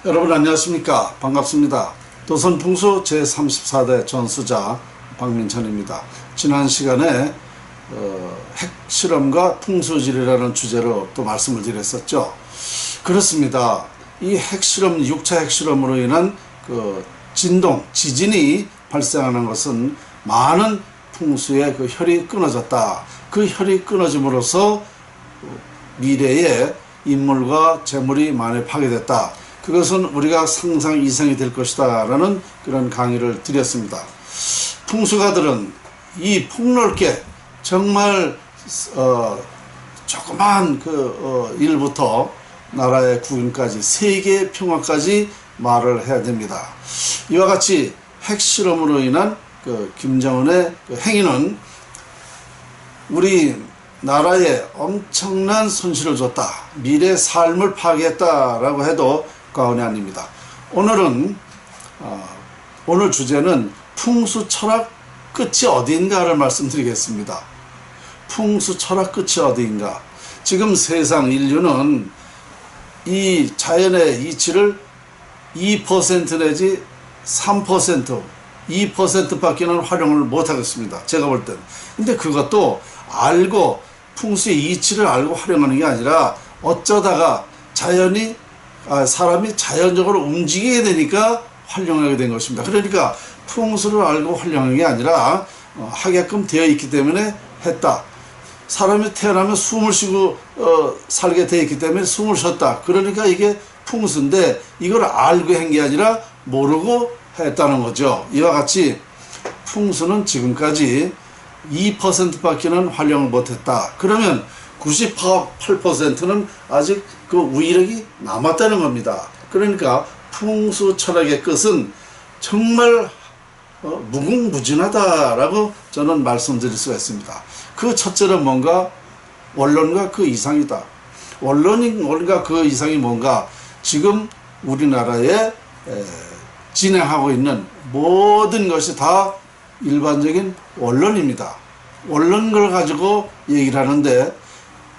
여러분 안녕하십니까? 반갑습니다. 도선풍수 제34대 전수자 박민천입니다. 지난 시간에 핵실험과 풍수질이라는 주제로 또 말씀을 드렸었죠. 그렇습니다. 이 핵실험, 6차 핵실험으로 인한 그 진동, 지진이 발생하는 것은 많은 풍수의 그 혈이 끊어졌다. 그 혈이 끊어짐으로써 미래에 인물과 재물이 많이 파괴됐다. 그것은 우리가 상상 이상이 될 것이다 라는 그런 강의를 드렸습니다. 풍수가들은 이 폭넓게 정말 조그만 일부터 나라의 구인까지 세계 평화까지 말을 해야 됩니다. 이와 같이 핵실험으로 인한 김정은의 행위는 우리 나라에 엄청난 손실을 줬다. 미래 삶을 파괴했다라고 해도 과언이 아닙니다. 오늘 주제는 풍수 철학 끝이 어디인가를 말씀드리겠습니다. 풍수 철학 끝이 어디인가. 지금 세상 인류는 이 자연의 이치를 2% 내지 3%, 2%밖에는 활용을 못하겠습니다. 제가 볼 때는. 근데 그것도 알고 풍수의 이치를 알고 활용하는 게 아니라 어쩌다가 사람이 자연적으로 움직이게 되니까 활용하게 된 것입니다. 그러니까 풍수를 알고 활용하는 게 아니라 하게끔 되어 있기 때문에 했다. 사람이 태어나면 숨을 쉬고 살게 되어 있기 때문에 숨을 쉬었다. 그러니까 이게 풍수인데 이걸 알고 한 게 아니라 모르고 했다는 거죠. 이와 같이 풍수는 지금까지 2%밖에는 활용을 못했다. 그러면 98%는 아직 그 우위력이 남았다는 겁니다. 그러니까 풍수 철학의 끝은 정말 무궁무진하다라고 저는 말씀드릴 수가 있습니다. 그 첫째는 뭔가 원론과 그 이상이다. 원론과 그 이상이 뭔가 지금 우리나라에 진행하고 있는 모든 것이 다 일반적인 원론입니다. 원론을 가지고 얘기를 하는데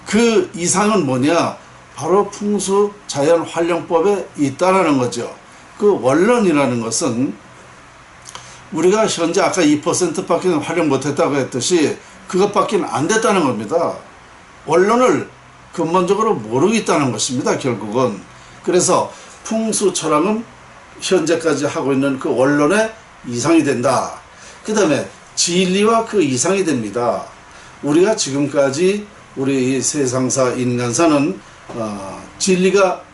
그 이상은 뭐냐? 바로 풍수 자연 활용법에 있다라는 거죠. 그 원론이라는 것은 우리가 현재 아까 2%밖에 활용 못했다고 했듯이 그것밖에 안 됐다는 겁니다. 원론을 근본적으로 모르고 있다는 것입니다. 결국은. 그래서 풍수 철학은 현재까지 하고 있는 그 원론의 이상이 된다. 그 다음에 진리와 그 이상이 됩니다. 우리가 지금까지 우리 세상사 인간사는 진리가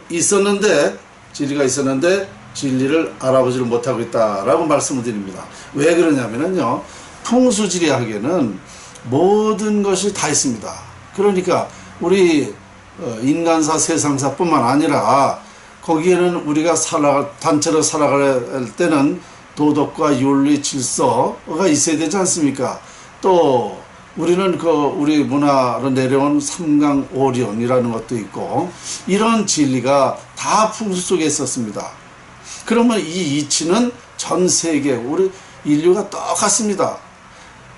있었는데 진리를 알아보지를 못하고 있다라고 말씀을 드립니다. 왜 그러냐면요, 풍수지리학에는 모든 것이 다 있습니다. 그러니까 우리 인간사 세상사뿐만 아니라 거기에는 우리가 단체로 살아갈 때는 도덕과 윤리 질서가 있어야 되지 않습니까? 또 우리는 우리 문화로 내려온 삼강오론이라는 것도 있고 이런 진리가 다 풍수 속에 있었습니다. 그러면 이 이치는 전 세계 우리 인류가 똑같습니다.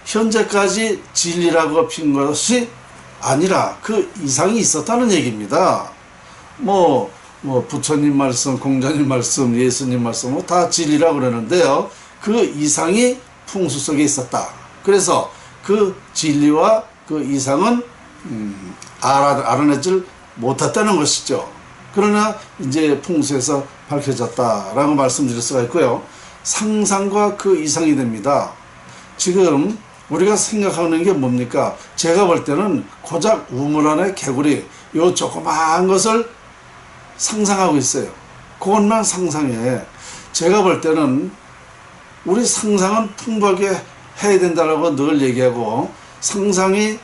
현재까지 진리라고 핀 것이 아니라 그 이상이 있었다는 얘기입니다. 부처님 말씀, 공자님 말씀, 예수님 말씀 다 진리라고 그러는데요. 그 이상이 풍수 속에 있었다. 그래서 그 진리와 그 이상은 알아내질 못했다는 것이죠. 그러나 이제 풍수에서 밝혀졌다라고 말씀드릴 수가 있고요. 상상과 그 이상이 됩니다. 지금 우리가 생각하는 게 뭡니까? 제가 볼 때는 고작 우물 안에 개구리 요 조그마한 것을 상상하고 있어요. 그것만 상상해. 제가 볼 때는 우리 상상은 풍부하게 해야 된다라고 늘 얘기하고 상상이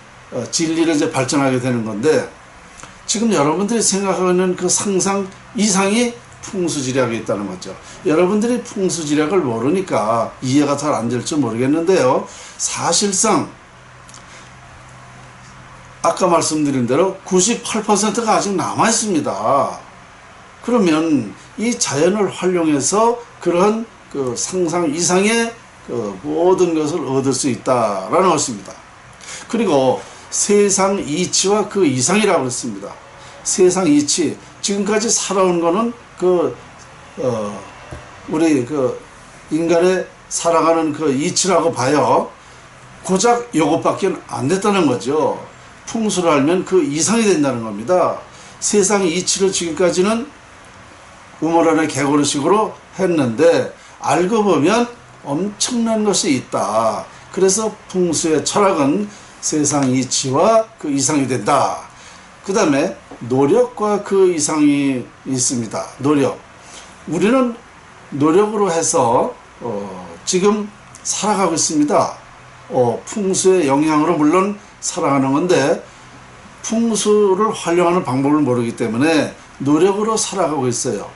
진리를 이제 발전하게 되는 건데 지금 여러분들이 생각하는 그 상상 이상이 풍수지리학에 있다는 거죠. 여러분들이 풍수지리학을 모르니까 이해가 잘 안 될지 모르겠는데요. 사실상 아까 말씀드린 대로 98%가 아직 남아 있습니다. 그러면 이 자연을 활용해서 그런 그 상상 이상의 그 모든 것을 얻을 수 있다라는 것입니다. 그리고 세상 이치와 그 이상이라고 했습니다. 세상 이치, 지금까지 살아온 거는 우리 인간의 살아가는 이치라고 봐요. 고작 요것밖에 안 됐다는 거죠. 풍수를 알면 그 이상이 된다는 겁니다. 세상 이치를 지금까지는 우물안의 개고르식으로 했는데 알고 보면 엄청난 것이 있다. 그래서 풍수의 철학은 세상 이치와 그 이상이 된다. 그 다음에 노력과 그 이상이 있습니다. 노력. 우리는 노력으로 해서 지금 살아가고 있습니다. 풍수의 영향으로 물론 살아가는 건데 풍수를 활용하는 방법을 모르기 때문에 노력으로 살아가고 있어요.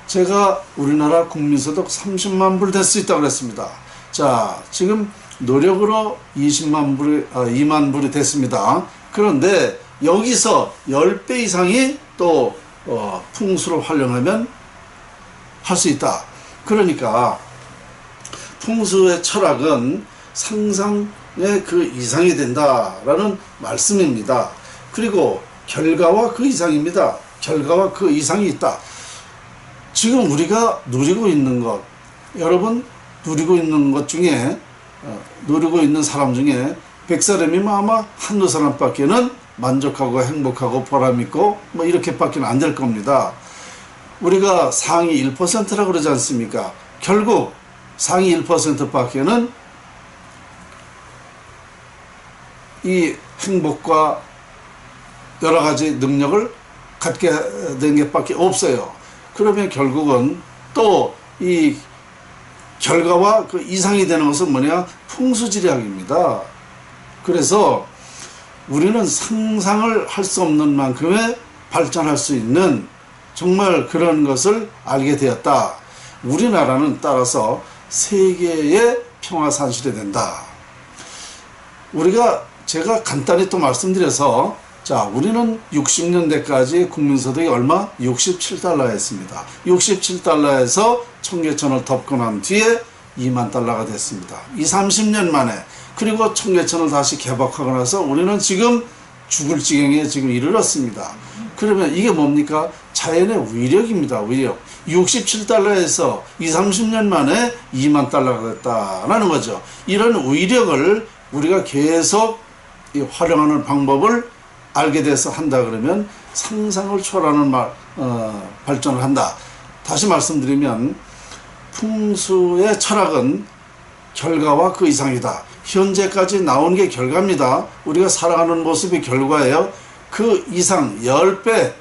제가 우리나라 국민소득 30만 불 될 수 있다고 그랬습니다. 자, 지금 노력으로 2만 불이 됐습니다. 그런데 여기서 10배 이상이 또 풍수를 활용하면 할 수 있다. 그러니까 풍수의 철학은 상상의 그 이상이 된다라는 말씀입니다. 그리고 결과와 그 이상입니다. 결과와 그 이상이 있다. 지금 우리가 누리고 있는 것, 여러분 누리고 있는 것 중에 누리고 있는 사람 중에 100사람이면 아마 한두 사람밖에는 만족하고 행복하고 보람있고 뭐 이렇게밖에 안 될 겁니다. 우리가 상위 1%라고 그러지 않습니까? 결국 상위 1%밖에는 이 행복과 여러 가지 능력을 갖게 된 게 밖에 없어요. 그러면 결국은 또 이 결과와 그 이상이 되는 것은 뭐냐? 풍수지리학입니다. 그래서 우리는 상상을 할 수 없는 만큼의 발전할 수 있는 정말 그런 것을 알게 되었다. 우리나라는 따라서 세계의 평화산실이 된다. 제가 간단히 또 말씀드려서, 자, 우리는 60년대까지 국민소득이 얼마? 67달러였습니다. 67달러에서 청계천을 덮고 난 뒤에 2만 달러가 됐습니다. 30년 만에. 그리고 청계천을 다시 개박하고 나서 우리는 지금 죽을 지경에 지금 이르렀습니다. 그러면 이게 뭡니까? 자연의 위력입니다. 위력. 67달러에서 30년 만에 2만 달러가 됐다라는 거죠. 이런 위력을 우리가 계속 활용하는 방법을 알게 돼서 한다 그러면 상상을 초월하는 발전을 한다. 다시 말씀드리면 풍수의 철학은 결과와 그 이상이다. 현재까지 나온 게 결과입니다. 우리가 살아가는 모습이 결과예요. 그 이상 10배,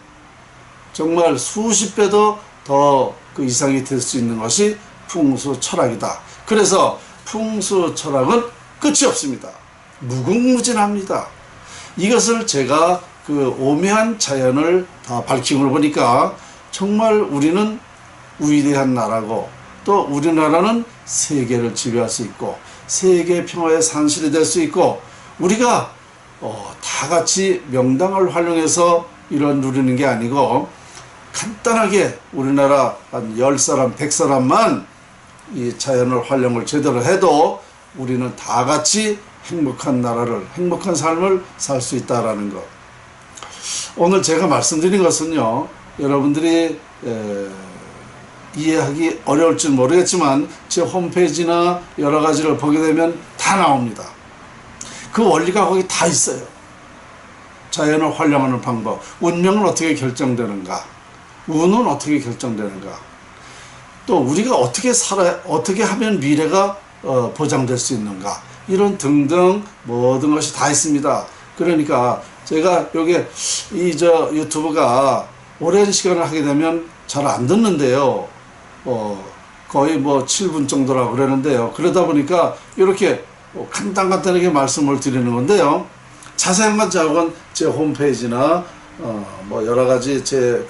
정말 수십 배도 더 그 이상이 될 수 있는 것이 풍수 철학이다. 그래서 풍수 철학은 끝이 없습니다. 무궁무진합니다. 이것을 제가 그 오묘한 자연을 다 밝히고 보니까 정말 우리는 위대한 나라고, 또 우리나라는 세계를 지배할 수 있고 세계 평화의 산실이 될 수 있고, 우리가 다 같이 명당을 활용해서 이런 누리는 게 아니고 간단하게 우리나라 한 10사람, 100사람만 이 자연을 활용을 제대로 해도 우리는 다 같이 행복한 나라를, 행복한 삶을 살 수 있다라는 것. 오늘 제가 말씀드린 것은요, 여러분들이 이해하기 어려울지 모르겠지만 제 홈페이지나 여러 가지를 보게 되면 다 나옵니다. 그 원리가 거기 다 있어요. 자연을 활용하는 방법, 운명은 어떻게 결정되는가, 운은 어떻게 결정되는가, 또 우리가 어떻게 하면 미래가 보장될 수 있는가, 이런 등등 모든 것이 다 있습니다. 그러니까 제가 요게 유튜브가 오랜 시간을 하게 되면 잘 안 듣는데요. 거의 뭐 7분 정도라고 그러는데요. 그러다 보니까 이렇게 간단하게 말씀을 드리는 건데요. 자세한 건 제 홈페이지나 뭐 여러 가지 제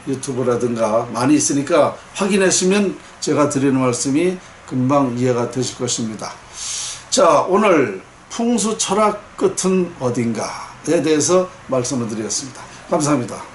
유튜브라든가 많이 있으니까 확인하시면 제가 드리는 말씀이 금방 이해가 되실 것입니다. 자, 오늘 풍수 철학 끝은 어딘가에 대해서 말씀을 드렸습니다. 감사합니다.